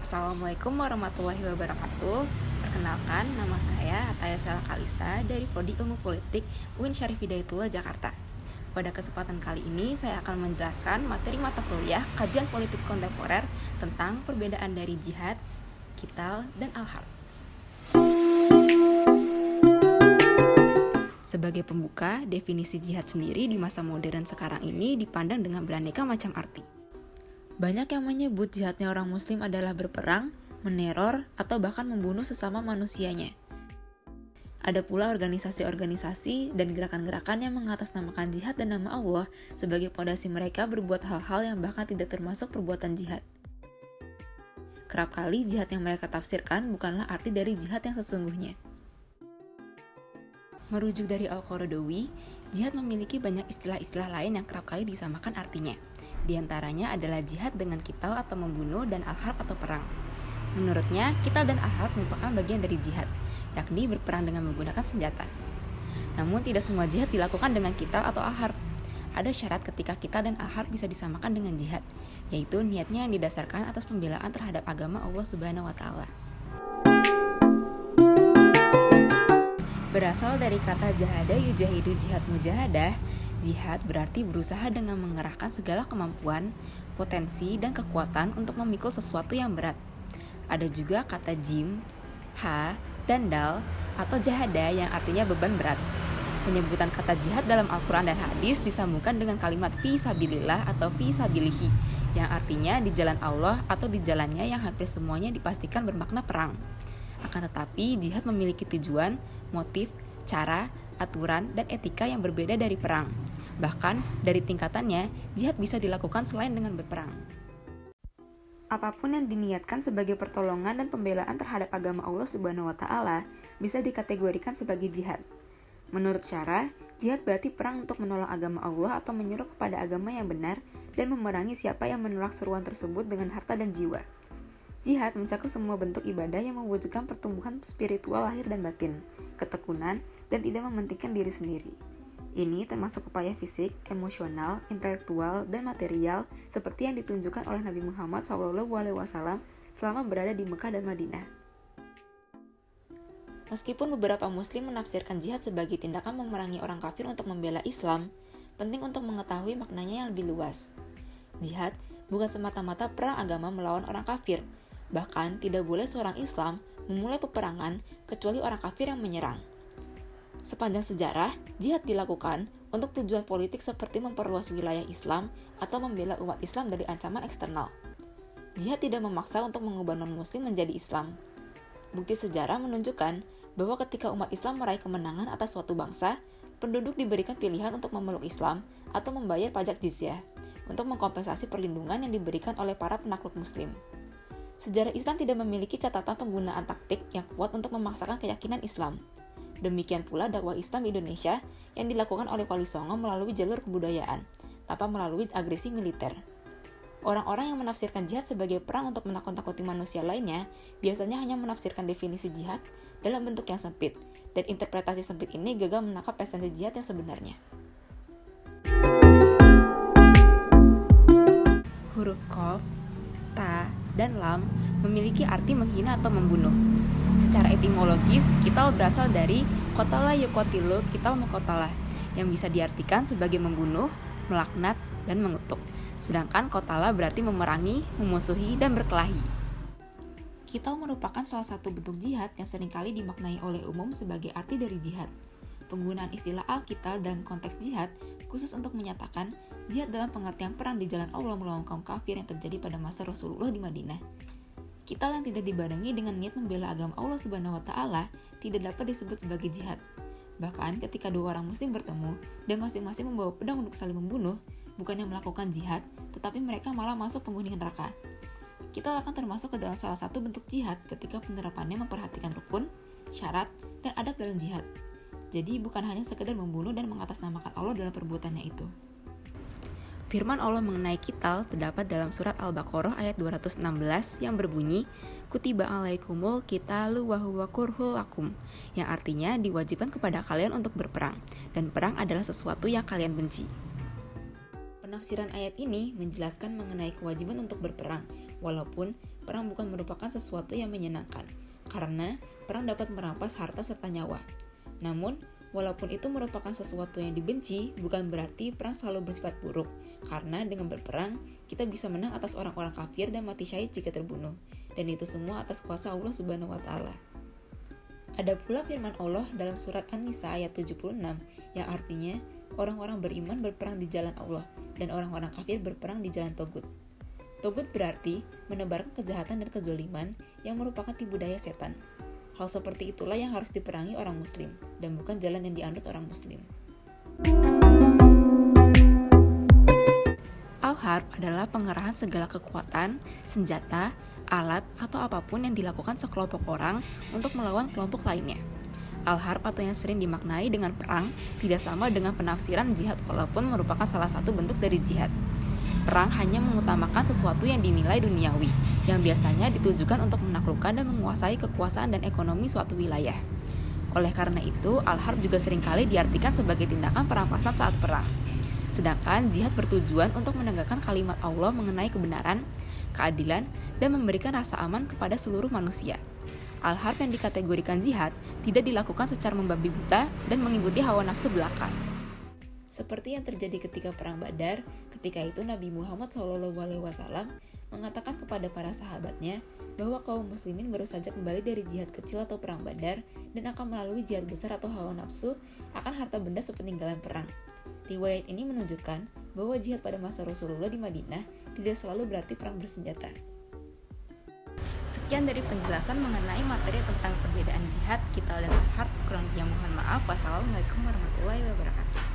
Assalamualaikum warahmatullahi wabarakatuh. Perkenalkan, nama saya Ataya Sela Kalista dari Prodi Ilmu Politik UIN Syarif Hidayatullah Jakarta. Pada kesempatan kali ini, saya akan menjelaskan materi mata kuliah Kajian Politik Kontemporer tentang perbedaan dari jihad, qital, dan al-harb. Sebagai pembuka, definisi jihad sendiri di masa modern sekarang ini dipandang dengan beraneka macam arti. Banyak yang menyebut jihadnya orang muslim adalah berperang, meneror, atau bahkan membunuh sesama manusianya. Ada pula organisasi-organisasi dan gerakan-gerakan yang mengatasnamakan jihad dan nama Allah sebagai fondasi mereka berbuat hal-hal yang bahkan tidak termasuk perbuatan jihad. Kerap kali jihad yang mereka tafsirkan bukanlah arti dari jihad yang sesungguhnya. Merujuk dari Al-Qaradawi, jihad memiliki banyak istilah-istilah lain yang kerap kali disamakan artinya. Di antaranya adalah jihad dengan qital atau membunuh dan al-harb atau perang. Menurutnya, qital dan al-harb merupakan bagian dari jihad, yakni berperang dengan menggunakan senjata. Namun tidak semua jihad dilakukan dengan qital atau al-harb. Ada syarat ketika qital dan al-harb bisa disamakan dengan jihad, yaitu niatnya yang didasarkan atas pembelaan terhadap agama Allah Subhanahu wa taala. Berasal dari kata jahada yujahidu jihad mujahadah, jihad berarti berusaha dengan mengerahkan segala kemampuan, potensi, dan kekuatan untuk memikul sesuatu yang berat. Ada juga kata jim, ha, dan dal atau jahada yang artinya beban berat. Penyebutan kata jihad dalam Al-Quran dan hadis disambungkan dengan kalimat fi sabilillah atau fi sabilihi, yang artinya di jalan Allah atau di jalannya yang hampir semuanya dipastikan bermakna perang. Akan tetapi, jihad memiliki tujuan, motif, cara, aturan, dan etika yang berbeda dari perang. Bahkan, dari tingkatannya, jihad bisa dilakukan selain dengan berperang. Apapun yang diniatkan sebagai pertolongan dan pembelaan terhadap agama Allah Subhanahu wa taala bisa dikategorikan sebagai jihad. Menurut syarah, jihad berarti perang untuk menolong agama Allah atau menyuruh kepada agama yang benar dan memerangi siapa yang menolak seruan tersebut dengan harta dan jiwa. Jihad mencakup semua bentuk ibadah yang mewujudkan pertumbuhan spiritual lahir dan batin, ketekunan, dan tidak mementingkan diri sendiri. Ini termasuk upaya fisik, emosional, intelektual, dan material seperti yang ditunjukkan oleh Nabi Muhammad SAW selama berada di Mekah dan Madinah. Meskipun beberapa muslim menafsirkan jihad sebagai tindakan memerangi orang kafir untuk membela Islam, penting untuk mengetahui maknanya yang lebih luas. Jihad bukan semata-mata perang agama melawan orang kafir. Bahkan, tidak boleh seorang Islam memulai peperangan kecuali orang kafir yang menyerang. Sepanjang sejarah, jihad dilakukan untuk tujuan politik seperti memperluas wilayah Islam atau membela umat Islam dari ancaman eksternal. Jihad tidak memaksa untuk mengubah non-muslim menjadi Islam. Bukti sejarah menunjukkan bahwa ketika umat Islam meraih kemenangan atas suatu bangsa, penduduk diberikan pilihan untuk memeluk Islam atau membayar pajak jizyah untuk mengkompensasi perlindungan yang diberikan oleh para penakluk muslim. Sejarah Islam tidak memiliki catatan penggunaan taktik yang kuat untuk memaksakan keyakinan Islam. Demikian pula dakwah Islam di Indonesia yang dilakukan oleh Wali Songo melalui jalur kebudayaan, tanpa melalui agresi militer. Orang-orang yang menafsirkan jihad sebagai perang untuk menakut-nakuti manusia lainnya biasanya hanya menafsirkan definisi jihad dalam bentuk yang sempit, dan interpretasi sempit ini gagal menangkap esensi jihad yang sebenarnya. Huruf qaf, ta, dan lam memiliki arti menghina atau membunuh. Secara etimologis, qital berasal dari qatala yuqatilu qital muqatalah, yang bisa diartikan sebagai membunuh, melaknat, dan mengutuk. Sedangkan qatala berarti memerangi, memusuhi, dan berkelahi. Qital merupakan salah satu bentuk jihad yang seringkali dimaknai oleh umum sebagai arti dari jihad. Penggunaan istilah al-qital dalam konteks jihad khusus untuk menyatakan jihad dalam pengertian perang di jalan Allah melawan kaum kafir yang terjadi pada masa Rasulullah di Madinah. Qital yang tidak dibarengi dengan niat membela agama Allah Subhanahu wa taala tidak dapat disebut sebagai jihad. Bahkan ketika dua orang muslim bertemu dan masing-masing membawa pedang untuk saling membunuh, bukannya melakukan jihad, tetapi mereka malah masuk penghuni neraka. Qital akan termasuk ke dalam salah satu bentuk jihad ketika penerapannya memperhatikan rukun, syarat, dan adab dalam jihad. Jadi bukan hanya sekedar membunuh dan mengatasnamakan Allah dalam perbuatannya itu. Firman Allah mengenai qital terdapat dalam surat Al-Baqarah ayat 216 yang berbunyi, Kutiba alaikumul qitalu wa huwa kurhul lakum, yang artinya diwajibkan kepada kalian untuk berperang, dan perang adalah sesuatu yang kalian benci. Penafsiran ayat ini menjelaskan mengenai kewajiban untuk berperang, walaupun perang bukan merupakan sesuatu yang menyenangkan, karena perang dapat merampas harta serta nyawa. Namun, walaupun itu merupakan sesuatu yang dibenci, bukan berarti perang selalu bersifat buruk, karena dengan berperang, kita bisa menang atas orang-orang kafir dan mati syahid jika terbunuh, dan itu semua atas kuasa Allah Subhanahu wa Ta'ala. Ada pula firman Allah dalam surat An-Nisa ayat 76 yang artinya orang-orang beriman berperang di jalan Allah dan orang-orang kafir berperang di jalan Togut. Togut berarti menebarkan kejahatan dan kezaliman yang merupakan tipu daya setan. Hal seperti itulah yang harus diperangi orang muslim dan bukan jalan yang dianut orang muslim. Al-Harb adalah pengerahan segala kekuatan, senjata, alat, atau apapun yang dilakukan sekelompok orang untuk melawan kelompok lainnya. Al-Harb atau yang sering dimaknai dengan perang tidak sama dengan penafsiran jihad walaupun merupakan salah satu bentuk dari jihad. Perang hanya mengutamakan sesuatu yang dinilai duniawi, yang biasanya ditujukan untuk menaklukkan dan menguasai kekuasaan dan ekonomi suatu wilayah. Oleh karena itu, Al-Harb juga seringkali diartikan sebagai tindakan perampasan saat perang. Sedangkan jihad bertujuan untuk menegakkan kalimat Allah mengenai kebenaran, keadilan, dan memberikan rasa aman kepada seluruh manusia. Al-Harb yang dikategorikan jihad tidak dilakukan secara membabi buta dan mengikuti hawa nafsu belaka. Seperti yang terjadi ketika perang Badar, ketika itu Nabi Muhammad SAW mengatakan kepada para sahabatnya bahwa kaum muslimin baru saja kembali dari jihad kecil atau perang Badar dan akan melalui jihad besar atau hawa nafsu akan harta benda sepeninggalan perang. Riwayat ini menunjukkan bahwa jihad pada masa Rasulullah di Madinah tidak selalu berarti perang bersenjata. Sekian dari penjelasan mengenai materi tentang perbedaan jihad, qital dan al-harb. Kurang lebihnya mohon maaf. Wassalamualaikum warahmatullahi wabarakatuh.